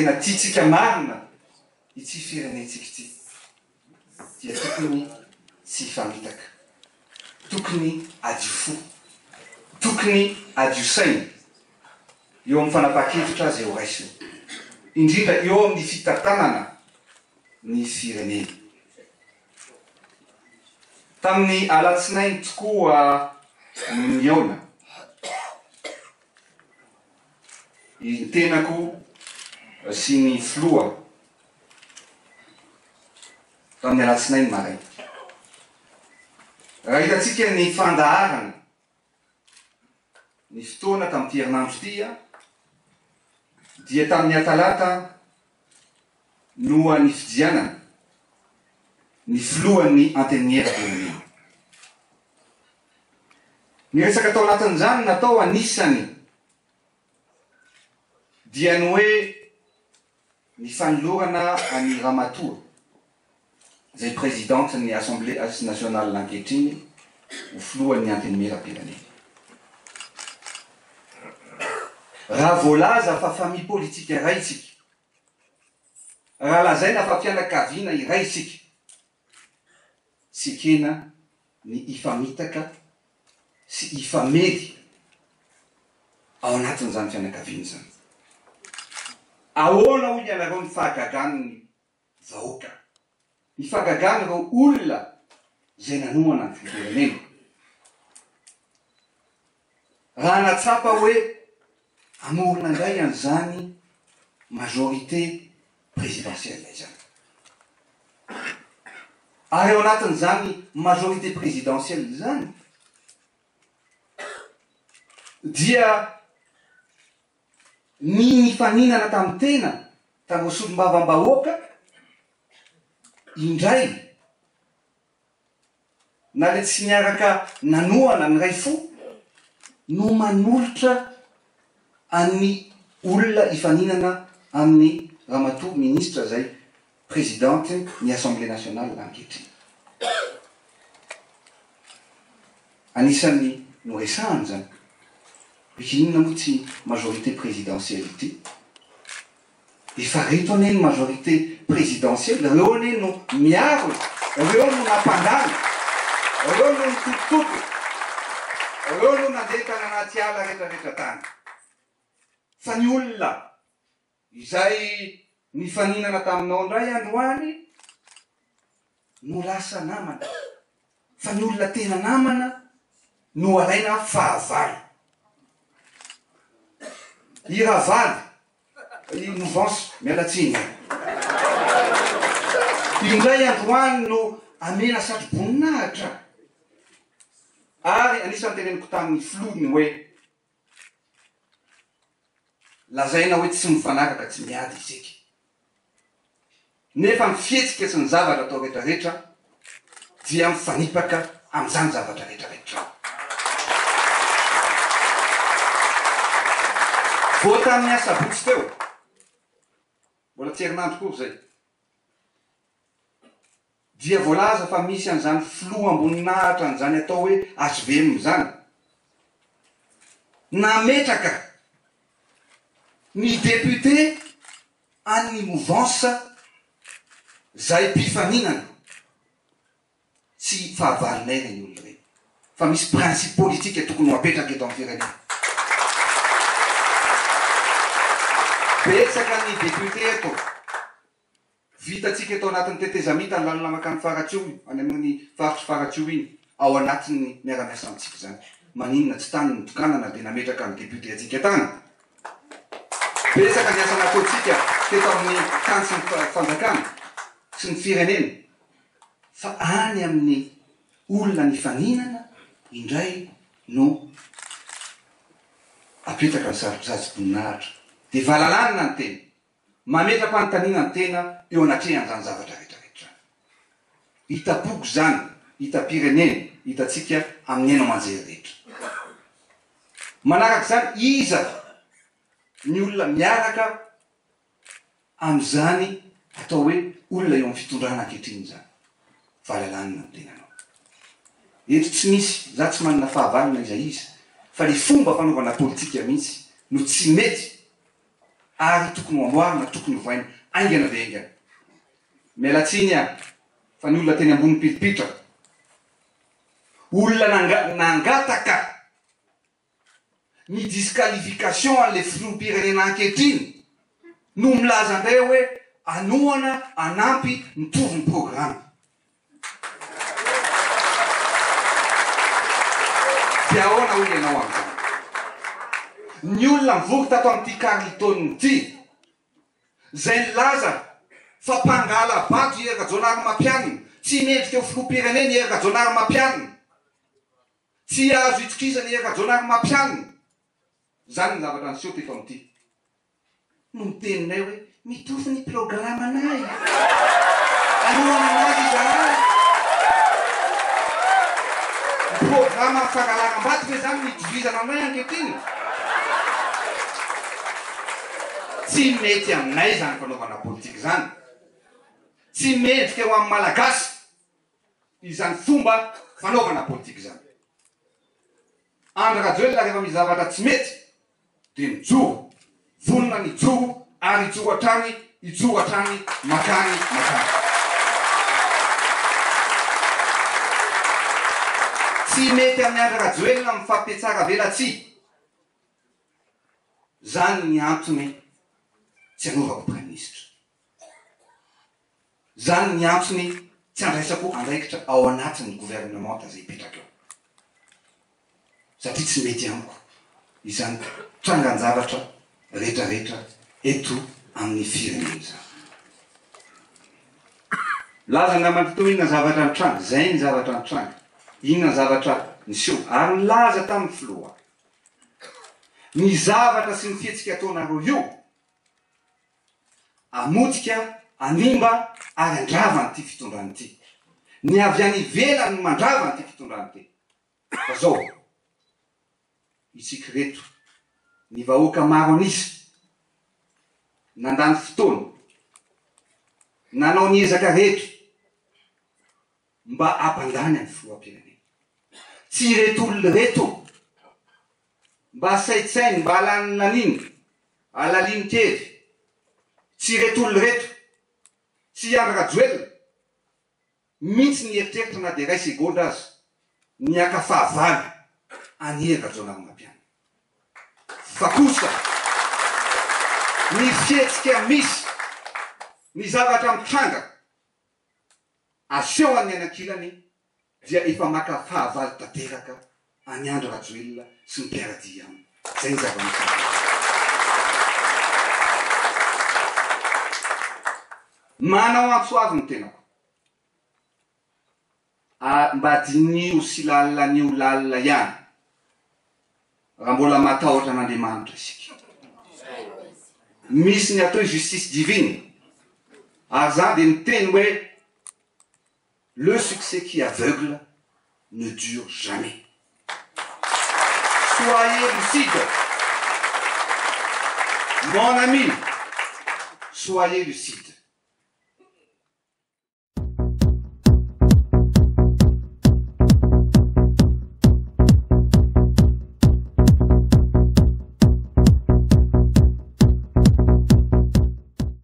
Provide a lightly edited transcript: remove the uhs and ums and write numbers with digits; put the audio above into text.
tena tiatsika marina ity firenentsika ity dia tokony tsy hifamitaka, tokony adio fo, tokony adio saina eo amin'ny fanapakevitra azy eo raisiny, indrindra eo amin'ny fitantanana ny firenena. Tamin'ny alatsinainy tokoa miaona ny tenako sy ny filoha tamin'ny alatsinainy maraina. Raha hitatsika ny fandaharana ny fotoana tamin'ity herinandro ity dia tamin'ny atalata no ny fidianana ny filohan'ny antenimieram-pirenena. Ny resaka tao anatin'izany natao anisany dia ny hoe ny fanolorana any Ramatoa izay présidente ny Assemblée nationale ankehitriny ho filohan'ny antenimieram-pirenena. Raha voalaza fa famille politique iray isika, raha lazaina fa fianakaviana iray isika, tsy kena ny ifamitaka sy ifamedy ao anatin'izany fianakaviana zany. Ahoana hoy ianareo ny fahagagan'ny vahoaka, ny fahagagan'ireo olona zay nanoana ny firenena? Raha natsapa hoe amorona indray an'izany majorité présidentielle zany, ary ao anatin'izany majorité présidentielle zany dia ny faninana tamin'ny tena tamin'ny solom-bavam-bahoaka indray na le tsy miaraka nanoana ny ray fo no manolotra amin'ny olona ifaninana amin'ny Ramatoa ministre zay présidente ny Assemblée nationale ankehitriny. Anisany no resahany zany inona moa tsy majorité présidentielle ity? Efa reto ane ny majorité présidentielle, reo ane no miaro, reo no nampandany, reo no nitototo, reo no nandeha tany anaty ala rehetrarehetra tany. Fa ny olona izay nifaninana taminao indray androany no lasa namana, fa ny olona tena namana no alaina fahavalo. I ravaly, i mouvance mialatsiny, indray androany no amena satry-boninahitra. Ary anisany teneniko tamin'ny filony hoe lazaina hoe tsy mifanaraka tsy miady isika, nefa mifihetsika sy ny zavatra atao rehetrarehetra dia mifanipaka amin'izany zavatra rehetrarehetra. Vao tamin'ny asabotsy teo, mbola tsy herinandro koa zay, dia voalaza fa misy an'izany filoha amboninahitra an'izany atao hoe HVM zany, nametraka ny député an'ny mouvance zay mpifaninana. Tsy fahavalinay reny olona reny, fa misy principe politique tokony ho apetraka eto amin'ny firenena. Betsaka ny député eto, vitatsika eto anatin'ny tetezamita ny lalana makany Faratsio, any amin'ny faritry Faratsio iny, ao anatin'ny miara-miasa amitsika zany. Maninona tsy tany nitokanana dia nametraka ny député atsika tany. Betsaka ny asa nataotsika teto amin'ny tany sy ny fanjakana sy ny firenena, fa any amin'ny olona nifaninana indray no apetraka ny sarotsatsim-boninahitra. Dia valalanina ny tena, mametra-panontaniana ny tena eo anatrehan'izany zavatra rehetrarehetra. Hita-boko zany, hita-pirenena, hitatsika amin'ny eno aman-jery rehetra. Manaraka zany, iza ny olona miaraka amin'izany atao hoe olona eo amin'ny fitondrana ankehitriny zany. Valalanina ny tenanao. Eto tsy misy, za tsy manana fahavalina izay izy, fa ny fomba fanaovana politika mihitsy no tsy mety ary tokony amboarina tokony voaina aingana dia aingana mialatsiny a fa ny olona teny ambony pilipitra olona nangataka ny disqualification an'le filoham-pirenena ankehitriny no milaza indray hoe anohana anampy mitovy ny programme dia ahoana hoy ianao amin'izany ny olona mivory tato amin'ity Carlton ity zay nilaza fa mpangala vato i Rajonary Mapianina tsy mendrika eo filoham-pirenena i Rajonary Mapianina tsy azo itokisana i Rajonary Mapianina zany ny zavatra niseho teto amin'ity no miteninay hoe mitovy ny programme anay anohana anazy izahay ny programme fangalana-bato hoe zany nitovizana anay ankehitriny tsy mety aminay zany fanaovana politika zany tsy mendrika eo amin'ny malagasy izany fomba fanaovana politika zany Andry Rajoelina rehefa misy zavatra tsy mety dia mijoro vonona ny joro ary ijoro hatrany makany tsy mety amin'ny Andry Rajoelina mifampietsara velatsy zany ny antony tsy anaovako prime ministre zany ny antony tsy andraisako andraikitra ao anatin'ny gouvernement zay hipetraka eo satria tsy mety amiko izany trangan-javatra rehetrarehetra eto amin'ny firenena zany laza namany toy inona zavatra nitranga zay ny zavatra nitranga inona zavatra niseho ary nilaza tamin'ny filoha ny zavatra sy ny fihetsika ataonareo io amotika animba ary andrava n'ity fitondrany ity ny avy any ivelany ny mandrava n'ity fitondrany ity fa zao itsika reto ny vahoaka maro anisy nandany fotoana nanao niezaka rehetra mba ampandany amin'ny filoham-pirenena tsy reto olona reto mba saitsainy mba alany naniny alaliny kely tsy reto olona reto tsy Andry Rajoelina mihitsy ny eritreritra na dia ray segonda azy niaka fahavalo any Rajonary Mapianina fa kosa ny fihetsika misy ny zavatra mitranga aseho any anakilany dia efa maka fahavalo tanteraka any Andry Rajoelina sy ny mpiaradia aminy zay ny zava-misy manao antsoavy ny tenako mba dinio sy lalanio lalina ihany raha mbola matahotra an'Andriamanitra isika misy ny atao justice divine ary zany dia miteny hoe le succès qui aveugle ne dure jamais soyez lucide mon ami soyez lucide